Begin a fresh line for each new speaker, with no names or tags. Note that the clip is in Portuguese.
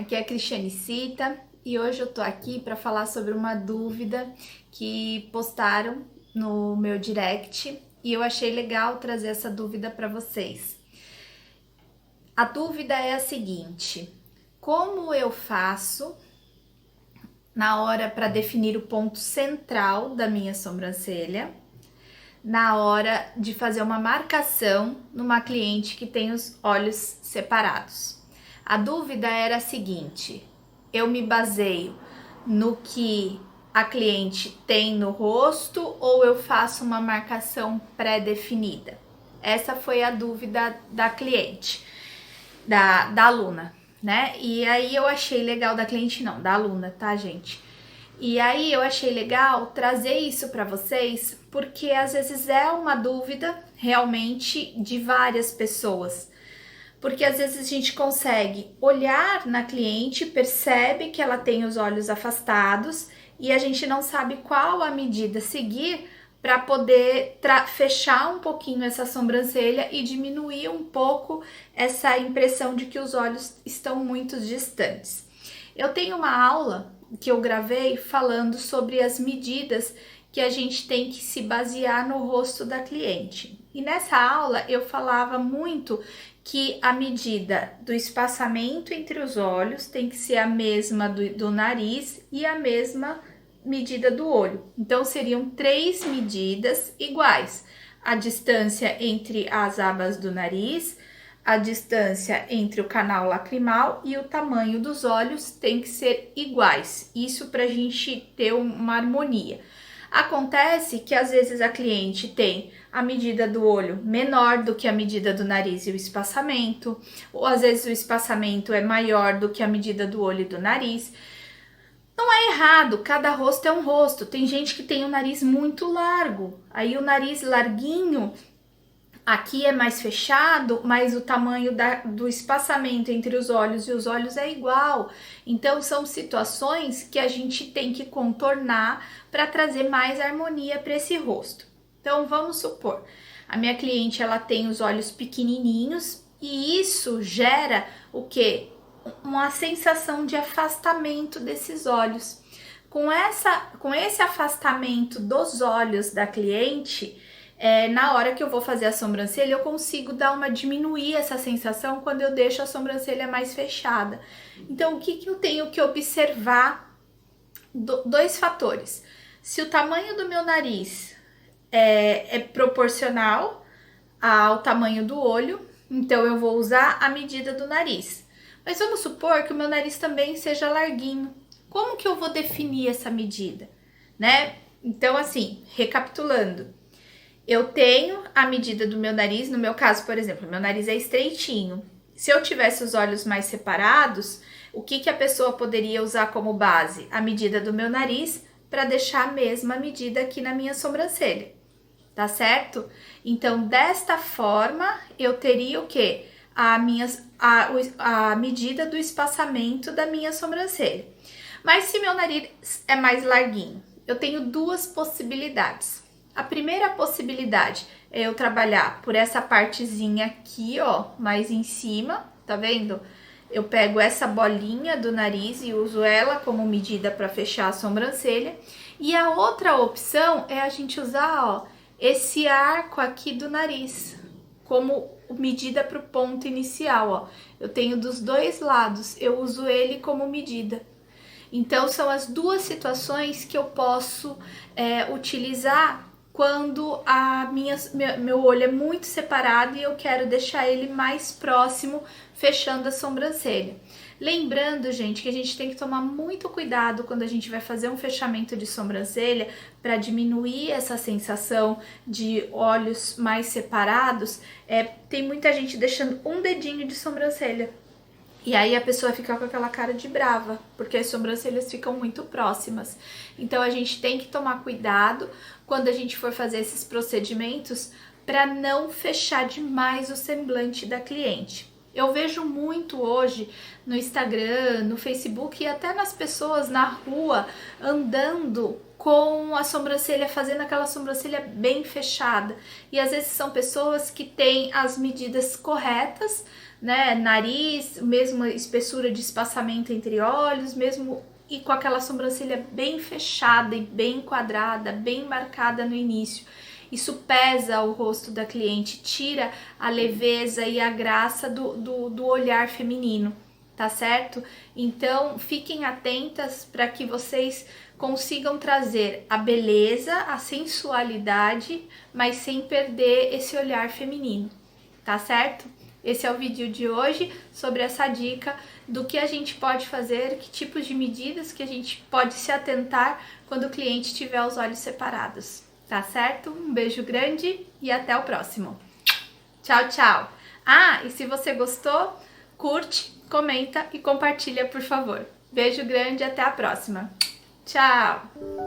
Aqui é a Cristiane Cita e hoje eu tô aqui para falar sobre uma dúvida que postaram no meu direct e eu achei legal trazer essa dúvida para vocês. A dúvida é a seguinte: como eu faço na hora para definir o ponto central da minha sobrancelha, na hora de fazer uma marcação numa cliente que tem os olhos separados? A dúvida era a seguinte: eu me baseio no que a cliente tem no rosto ou eu faço uma marcação pré-definida? Essa foi a dúvida da cliente, da aluna, né? E aí eu achei legal, da cliente não, da aluna, tá, gente? E aí eu achei legal trazer isso para vocês, porque às vezes é uma dúvida realmente de várias pessoas. Porque às vezes a gente consegue olhar na cliente, percebe que ela tem os olhos afastados e a gente não sabe qual a medida seguir para poder fechar um pouquinho essa sobrancelha e diminuir um pouco essa impressão de que os olhos estão muito distantes. Eu tenho uma aula que eu gravei falando sobre as medidas que a gente tem que se basear no rosto da cliente. E nessa aula eu falava muito que a medida do espaçamento entre os olhos tem que ser a mesma do nariz e a mesma medida do olho. Então seriam 3 medidas iguais: a distância entre as abas do nariz, a distância entre o canal lacrimal e o tamanho dos olhos tem que ser iguais. Isso para a gente ter uma harmonia. Acontece que às vezes a cliente tem a medida do olho menor do que a medida do nariz e o espaçamento, ou às vezes o espaçamento é maior do que a medida do olho e do nariz. Não é errado, cada rosto é um rosto. Tem gente que tem o nariz muito largo, aí o nariz larguinho aqui é mais fechado, mas o tamanho do espaçamento entre os olhos e os olhos é igual. Então são situações que a gente tem que contornar para trazer mais harmonia para esse rosto. Então vamos supor, a minha cliente ela tem os olhos pequenininhos e isso gera o quê? Uma sensação de afastamento desses olhos. Com esse afastamento dos olhos da cliente, na hora que eu vou fazer a sobrancelha, eu consigo dar uma diminuir essa sensação quando eu deixo a sobrancelha mais fechada. Então, o que eu tenho que observar? Dois fatores. Se o tamanho do meu nariz é proporcional ao tamanho do olho, então eu vou usar a medida do nariz. Mas vamos supor que o meu nariz também seja larguinho. Como que eu vou definir essa medida, né? Então, assim, recapitulando, eu tenho a medida do meu nariz, no meu caso, por exemplo, meu nariz é estreitinho. Se eu tivesse os olhos mais separados, o que a pessoa poderia usar como base? A medida do meu nariz para deixar a mesma medida aqui na minha sobrancelha, tá certo? Então, desta forma, eu teria o quê? A medida do espaçamento da minha sobrancelha. Mas se meu nariz é mais larguinho, eu tenho duas possibilidades. A primeira possibilidade é eu trabalhar por essa partezinha aqui, ó, mais em cima, tá vendo? Eu pego essa bolinha do nariz e uso ela como medida para fechar a sobrancelha. E a outra opção é a gente usar, ó, esse arco aqui do nariz como medida para o ponto inicial, ó. Eu tenho dos dois lados, eu uso ele como medida. Então, são as duas situações que eu posso utilizar quando meu olho é muito separado e eu quero deixar ele mais próximo, fechando a sobrancelha. Lembrando, gente, que a gente tem que tomar muito cuidado quando a gente vai fazer um fechamento de sobrancelha para diminuir essa sensação de olhos mais separados. Tem muita gente deixando um dedinho de sobrancelha. E aí a pessoa fica com aquela cara de brava, porque as sobrancelhas ficam muito próximas. Então a gente tem que tomar cuidado quando a gente for fazer esses procedimentos para não fechar demais o semblante da cliente. Eu vejo muito hoje no Instagram, no Facebook e até nas pessoas na rua andando com a sobrancelha, fazendo aquela sobrancelha bem fechada. E às vezes são pessoas que têm as medidas corretas, né? Nariz, mesma espessura de espaçamento entre olhos, mesmo e com aquela sobrancelha bem fechada e bem quadrada, bem marcada no início. Isso pesa o rosto da cliente, tira a leveza e a graça do olhar feminino, tá certo? Então, fiquem atentas para que vocês consigam trazer a beleza, a sensualidade, mas sem perder esse olhar feminino, tá certo? Esse é o vídeo de hoje sobre essa dica do que a gente pode fazer, que tipos de medidas que a gente pode se atentar quando o cliente tiver os olhos separados. Tá certo? Um beijo grande e até o próximo. Tchau, tchau. Ah, e se você gostou, curte, comenta e compartilha, por favor. Beijo grande e até a próxima. Tchau!